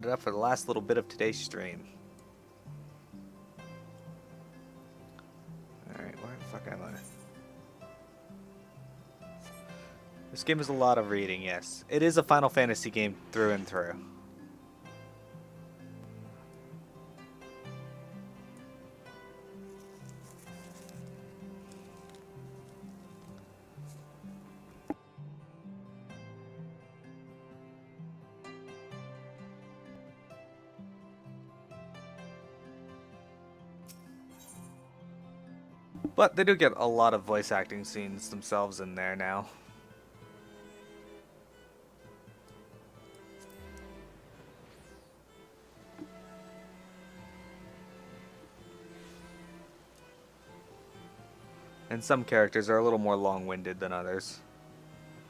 it up for the last little bit of today's stream. Alright, where the fuck am I? This game is a lot of reading, yes. It is a Final Fantasy game through and through. But they do get a lot of voice acting scenes themselves in there now. And some characters are a little more long-winded than others.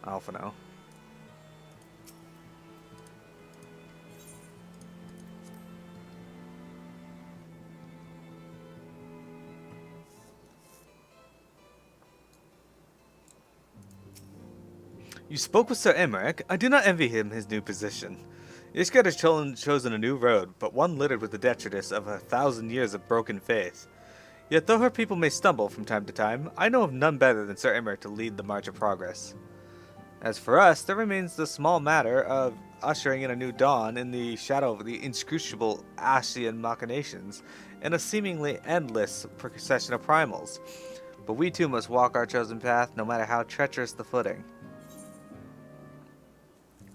Alpha know. You spoke with Sir Emmerich. I do not envy him his new position. Ishgard has chosen a new road, but one littered with the detritus of 1,000 years of broken faith. Yet though her people may stumble from time to time, I know of none better than Sir Emmerich to lead the march of progress. As for us, there remains the small matter of ushering in a new dawn in the shadow of the inscrutable Ascian machinations and a seemingly endless procession of primals. But we too must walk our chosen path, no matter how treacherous the footing.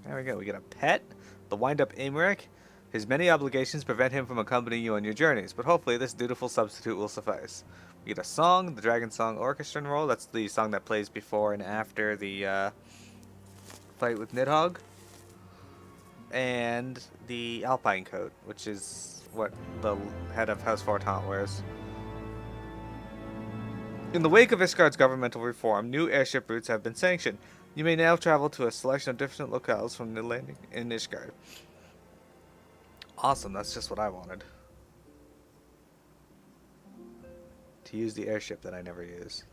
There we go, we get a pet, the wind-up Emmerich. His many obligations prevent him from accompanying you on your journeys, but hopefully this dutiful substitute will suffice. We get a song, the Dragon Song Orchestra roll. That's the song that plays before and after the fight with Nidhogg. And the Alpine coat, which is what the head of House Fortant wears. In the wake of Ishgard's governmental reform, new airship routes have been sanctioned. You may now travel to a selection of different locales from the landing in Ishgard. Awesome, that's just what I wanted. To use the airship that I never use.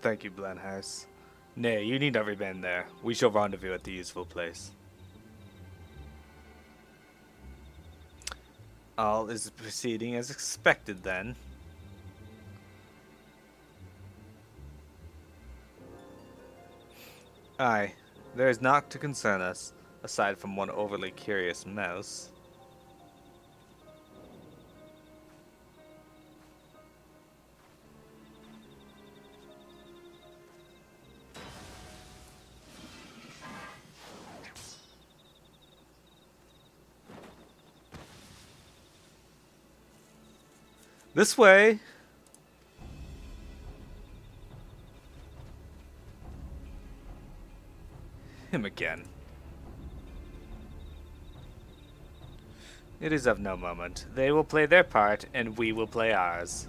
Thank you, Blenhouse. Nay, you need not remain there. We shall rendezvous at the useful place. All is proceeding as expected, then. Aye, there is naught to concern us, aside from one overly curious mouse. This way! Him again. It is of no moment. They will play their part, and we will play ours.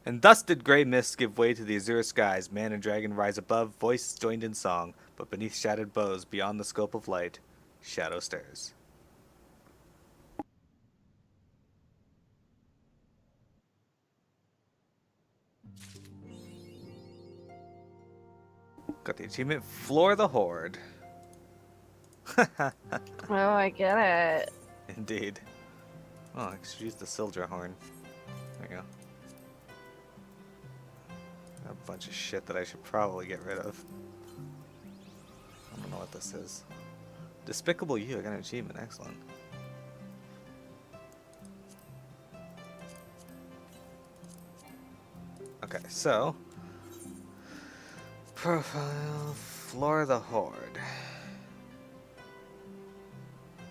And thus did grey mists give way to the azure skies, man and dragon rise above, voice joined in song, but beneath shattered bows, beyond the scope of light, shadow stirs. Got the achievement, Floor the Horde. Oh, I get it. Indeed. Oh, I should use the Sildra horn. There you go. A bunch of shit that I should probably get rid of. I don't know what this is. Despicable You, I got an achievement, excellent. Okay, so profile Floor the Horde.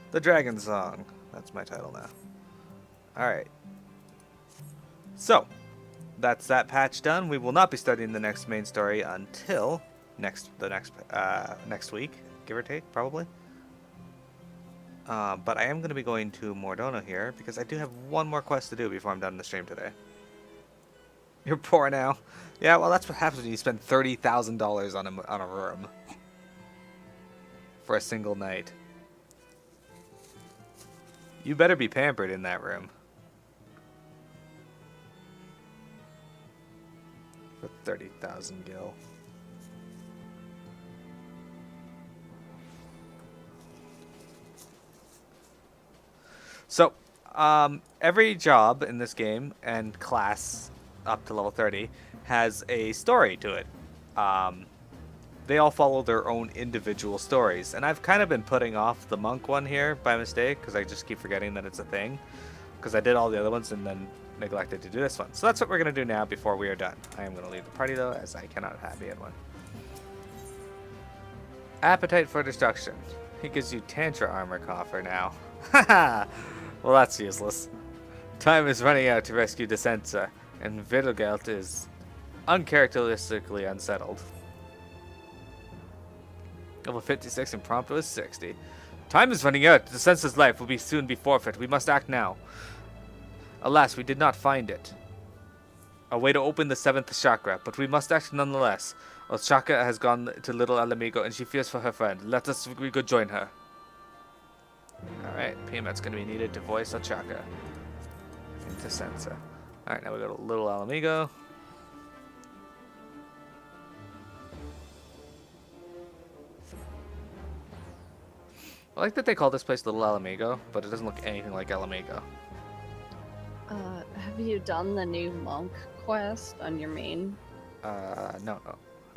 The Dragon Song. That's my title now. Alright. So, that's that patch done. We will not be starting the next main story until next week, give or take, probably. But I am going to be going to Mordono here because I do have one more quest to do before I'm done the stream today. You're poor now. Yeah, well, that's what happens when you spend $30,000 on a room for a single night. You better be pampered in that room. For 30,000 gil. So, every job in this game and class up to level 30 has a story to it. They all follow their own individual stories, and I've kind of been putting off the monk one here by mistake because I just keep forgetting that it's a thing, because I did all the other ones and then neglected to do this one. So that's what we're going to do now before we are done. I am going to leave the party though, as I cannot have it one. Appetite for Destruction. He gives you Tantra Armor Coffer now. Haha! Well, that's useless. Time is running out to rescue Descensa, and Vittelgelt is uncharacteristically unsettled. Level 56 and Prompto is 60. Time is running out. Descensa's life will soon be forfeit. We must act now. Alas, we did not find it. A way to open the 7th chakra, but we must act nonetheless. Chakra has gone to Little Alamigo and she fears for her friend. Let us go join her. Alright, PMAT's going to be needed to voice Chakra into Sensa. Alright, now we go to Little Alamigo. I like that they call this place Little Alamigo, but it doesn't look anything like Alamigo. Have you done the new monk quest on your main? No,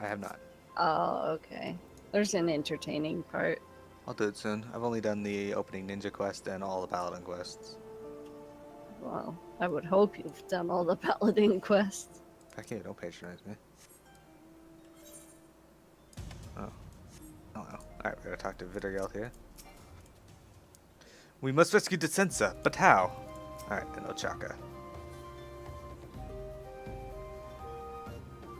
I have not. Oh, okay. There's an entertaining part. I'll do it soon. I've only done the opening ninja quest and all the paladin quests. Well, I would hope you've done all the paladin quests. Heck yeah, don't patronize me. Oh. Oh well. Alright, we're gonna talk to Vittergeld here. We must rescue Descensa, but how? Alright, and Ochaka.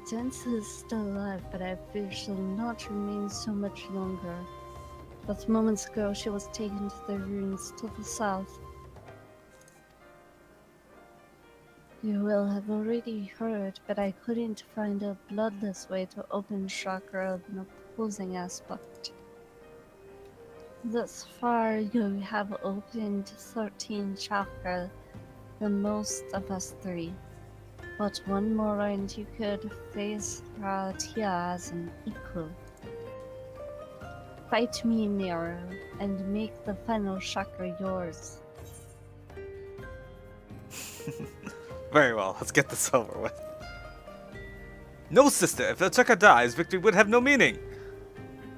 Descensa is still alive, but I fear she'll not remain so much longer. But moments ago, she was taken to the ruins to the south. You will have already heard, but I couldn't find a bloodless way to open Chakra of an opposing aspect. Thus far, you have opened 13 Chakra, the most of us 3. But one more and you could face Ratia as an equal. Fight me, Miro, and make the final Chakra yours. Very well, let's get this over with. No, sister, if the Chakra dies, victory would have no meaning.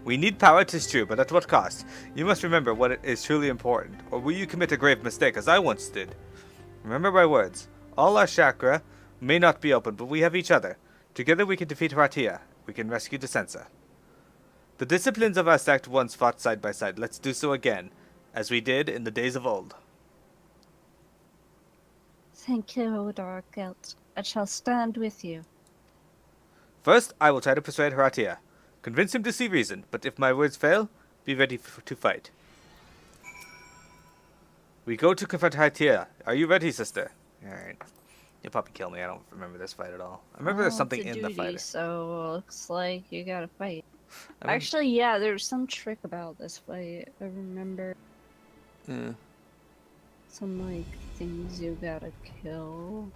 We need power, 'tis true, but at what cost? You must remember what is truly important, or will you commit a grave mistake, as I once did? Remember my words. All our Chakra may not be open, but we have each other. Together we can defeat Ratia. We can rescue Descensa. The disciplines of our sect once fought side by side. Let's do so again, as we did in the days of old. Thank you, Darkelt. I shall stand with you. First, I will try to persuade Ratia. Convince him to see reason, but if my words fail, be ready to fight. We go to confront Ratia. Are you ready, sister? Alright. You'll probably kill me. I don't remember this fight at all. I remember there's something in the fight. So looks like you gotta fight. Actually, yeah, there's some trick about this fight. I remember. Yeah. Some, like, things you gotta kill.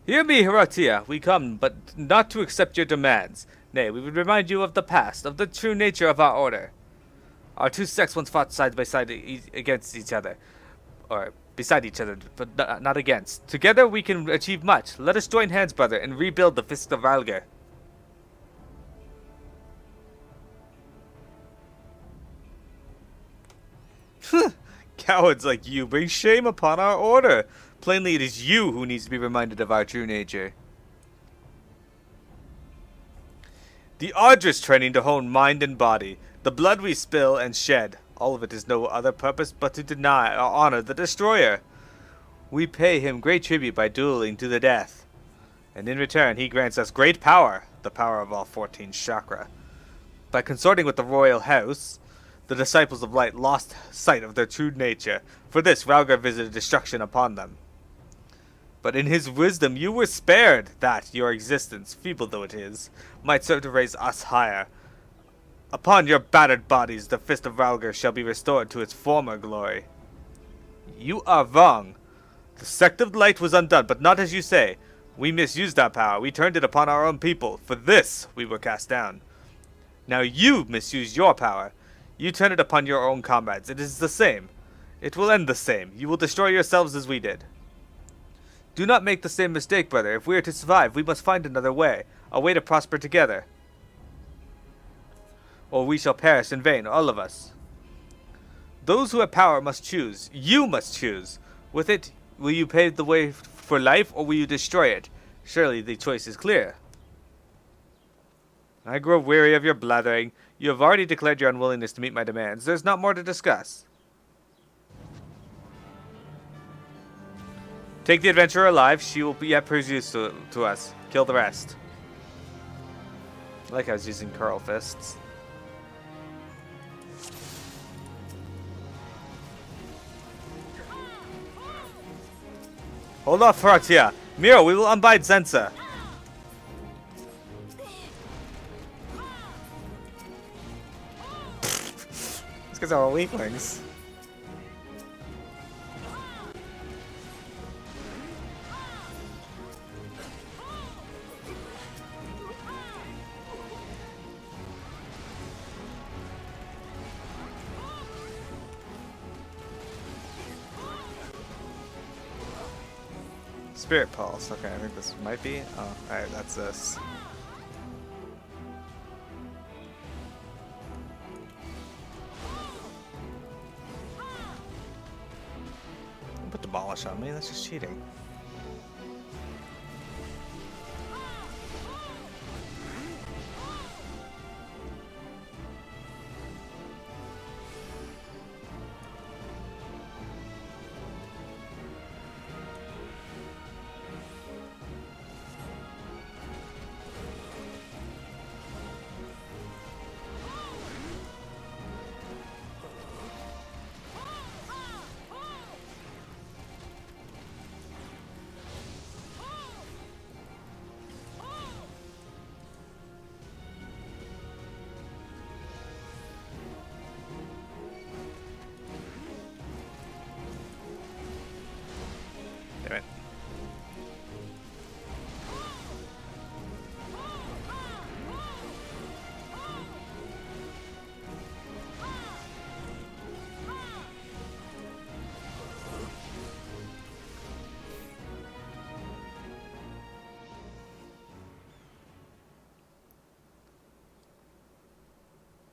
Hear me, Heratia. We come, but not to accept your demands. Nay, we would remind you of the past, of the true nature of our order. Our two sects once fought side by side against each other. Or beside each other, but not against. Together we can achieve much. Let us join hands, brother, and rebuild the Fist of Valgar. Cowards like you bring shame upon our order. Plainly, it is you who needs to be reminded of our true nature. The arduous training to hone mind and body, the blood we spill and shed, all of it is no other purpose but to deny or honor the destroyer. We pay him great tribute by dueling to the death, and in return he grants us great power, the power of all 14 chakra. By consorting with the royal house, the disciples of light lost sight of their true nature. For this, Raugar visited destruction upon them. But in his wisdom you were spared, that your existence, feeble though it is, might serve to raise us higher. Upon your battered bodies the fist of Raugar shall be restored to its former glory. You are wrong. The sect of light was undone, but not as you say. We misused our power. We turned it upon our own people. For this we were cast down. Now you misuse your power. You turn it upon your own comrades. It is the same. It will end the same. You will destroy yourselves as we did. Do not make the same mistake, brother. If we are to survive, we must find another way. A way to prosper together. Or we shall perish in vain, all of us. Those who have power must choose. You must choose. With it, will you pave the way for life, or will you destroy it? Surely the choice is clear. I grow weary of your blathering. You have already declared your unwillingness to meet my demands. There's not more to discuss. Take the adventurer alive. She will be yet produce to us. Kill the rest. Like I was using curl fists. Hold off, Faratia. Miro, we will unbind Zensa. It's because our weaklings. Spirit Pulse. Okay, I think this might be. Oh, alright, that's this. Don't put Demolish on me, that's just cheating. Damn it.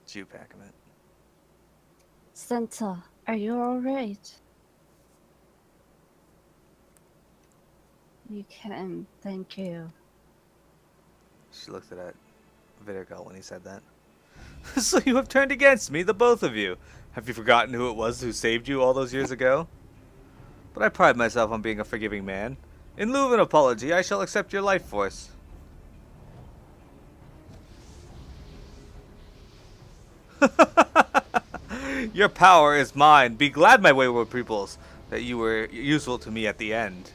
Jew Pacament. Santa, are you alright? You can, thank you. She looked at that Vidigal when he said that. So you have turned against me, the both of you. Have you forgotten who it was who saved you all those years ago? But I pride myself on being a forgiving man. In lieu of an apology, I shall accept your life force. Your power is mine. Be glad, my wayward peoples, that you were useful to me at the end.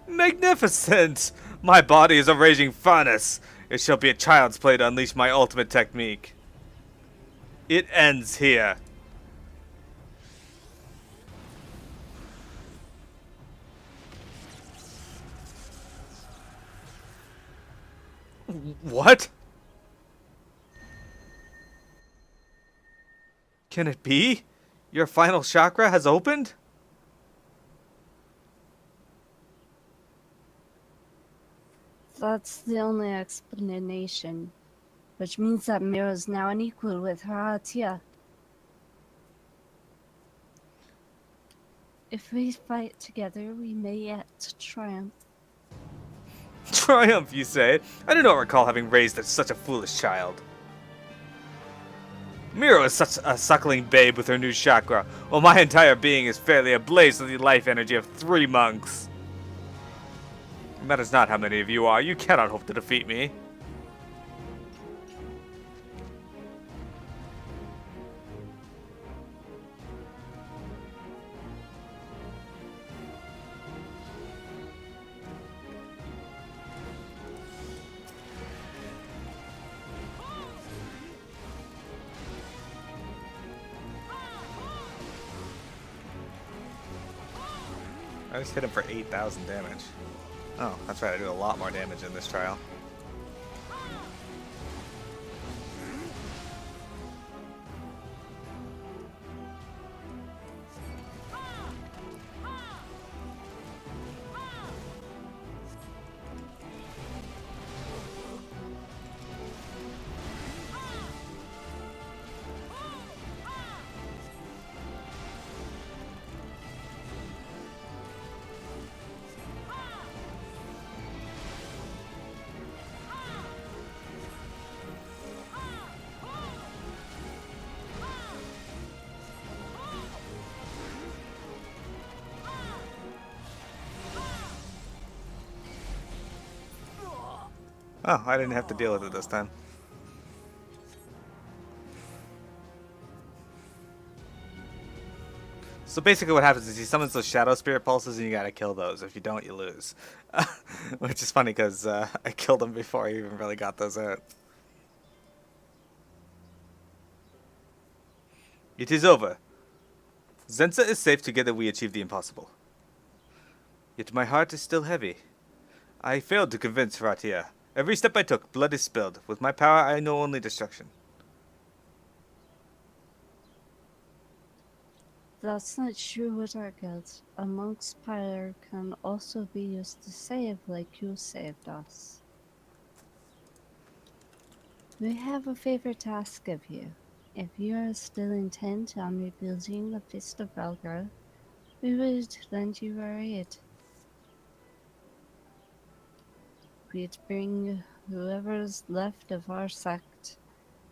Magnificent! My body is a raging furnace. It shall be a child's play to unleash my ultimate technique. It ends here. What? Can it be? Your final chakra has opened? That's the only explanation. Which means that Miro is now unequal with Haratia. If we fight together, we may yet triumph. Triumph, you say? I do not recall having raised such a foolish child. Miro is such a suckling babe with her new chakra, while my entire being is fairly ablaze with the life energy of 3 monks. It matters not how many of you are, you cannot hope to defeat me. I just hit him for 8,000 damage. Oh, that's right, I do a lot more damage in this trial. Oh, I didn't have to deal with it this time. So basically what happens is he summons those shadow spirit pulses and you gotta kill those. If you don't, you lose. Which is funny because I killed him before I even really got those out. It is over. Zenza is safe. Together we achieve the impossible. Yet my heart is still heavy. I failed to convince Ratia. Every step I took, blood is spilled. With my power, I know only destruction. That's not true with our guild. A monk's power can also be used to save like you saved us. We have a favor to ask of you. If you are still intent on rebuilding the Fist of Belgrade, we would lend you our aid. We'd bring whoever's left of our sect.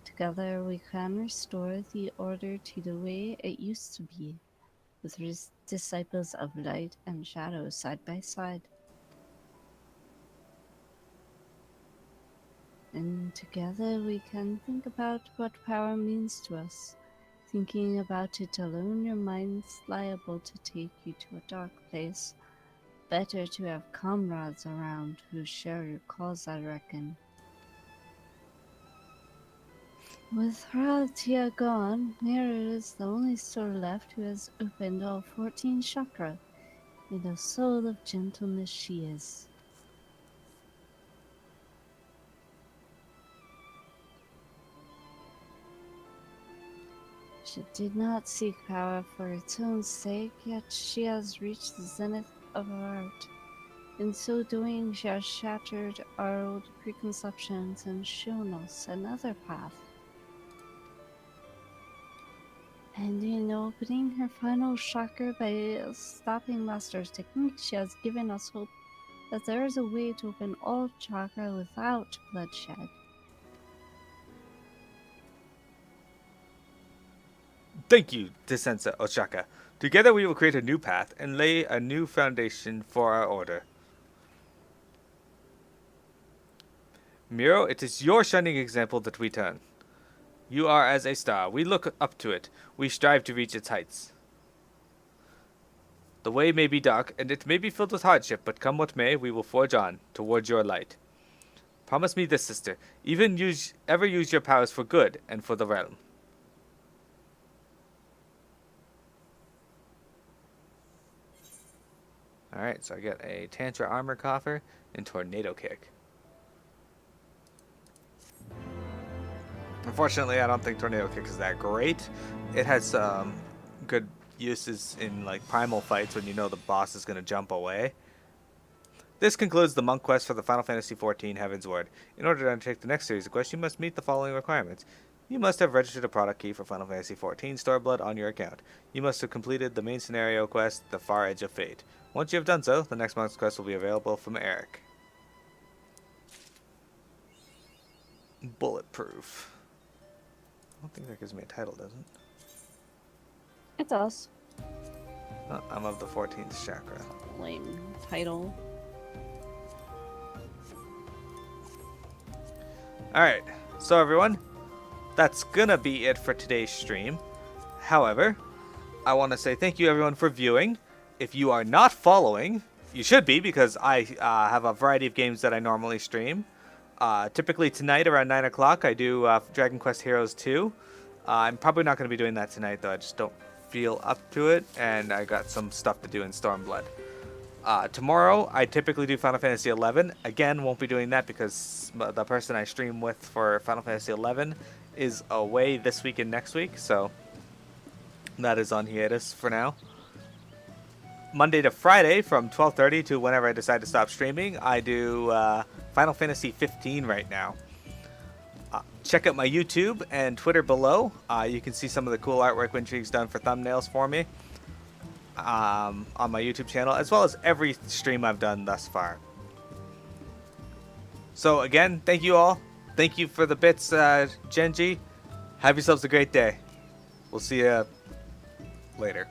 Together we can restore the order to the way it used to be, with disciples of light and shadow side by side. And together we can think about what power means to us. Thinking about it alone, your mind's liable to take you to a dark place. Better to have comrades around who share your cause, I reckon. With Ratia gone, Mira is the only soul left who has opened all 14 chakra. And a soul of gentleness she is. She did not seek power for its own sake, yet she has reached the zenith of her art. In so doing, she has shattered our old preconceptions and shown us another path. And in opening her final chakra by stopping Master's technique, she has given us hope that there is a way to open all chakra without bloodshed. Thank you, Disensa Ochaka. Together we will create a new path and lay a new foundation for our order. Miro, it is your shining example that we turn. You are as a star. We look up to it. We strive to reach its heights. The way may be dark, and it may be filled with hardship, but come what may, we will forge on, towards your light. Promise me this, sister. Ever use your powers for good and for the realm. Alright, so I get a Tantra Armor Coffer and Tornado Kick. Unfortunately, I don't think Tornado Kick is that great. It has good uses in like primal fights when you know the boss is going to jump away. This concludes the monk quest for the Final Fantasy XIV Heaven's Ward. In order to undertake the next series of quests, you must meet the following requirements. You must have registered a product key for Final Fantasy XIV Storeblood on your account. You must have completed the main scenario quest, The Far Edge of Fate. Once you have done so, the next month's quest will be available from Eric. Bulletproof. I don't think that gives me a title, does it? It does. Oh, I'm of the 14th Chakra. Lame title. Alright, so everyone, that's gonna be it for today's stream. However, I want to say thank you everyone for viewing. If you are not following, you should be, because I have a variety of games that I normally stream. Typically tonight around 9 o'clock I do Dragon Quest Heroes 2. I'm probably not going to be doing that tonight though, I just don't feel up to it, and I got some stuff to do in Stormblood. Tomorrow I typically do Final Fantasy XI. Again, won't be doing that because the person I stream with for Final Fantasy XI is away this week and next week, so that is on hiatus for now. Monday to Friday from 12:30 to whenever I decide to stop streaming, I do Final Fantasy 15 right now. Check out my YouTube and Twitter below. You can see some of the cool artwork Wintrigue's done for thumbnails for me on my YouTube channel, as well as every stream I've done thus far. So again, thank you all. Thank you for the bits, Genji. Have yourselves a great day. We'll see you later.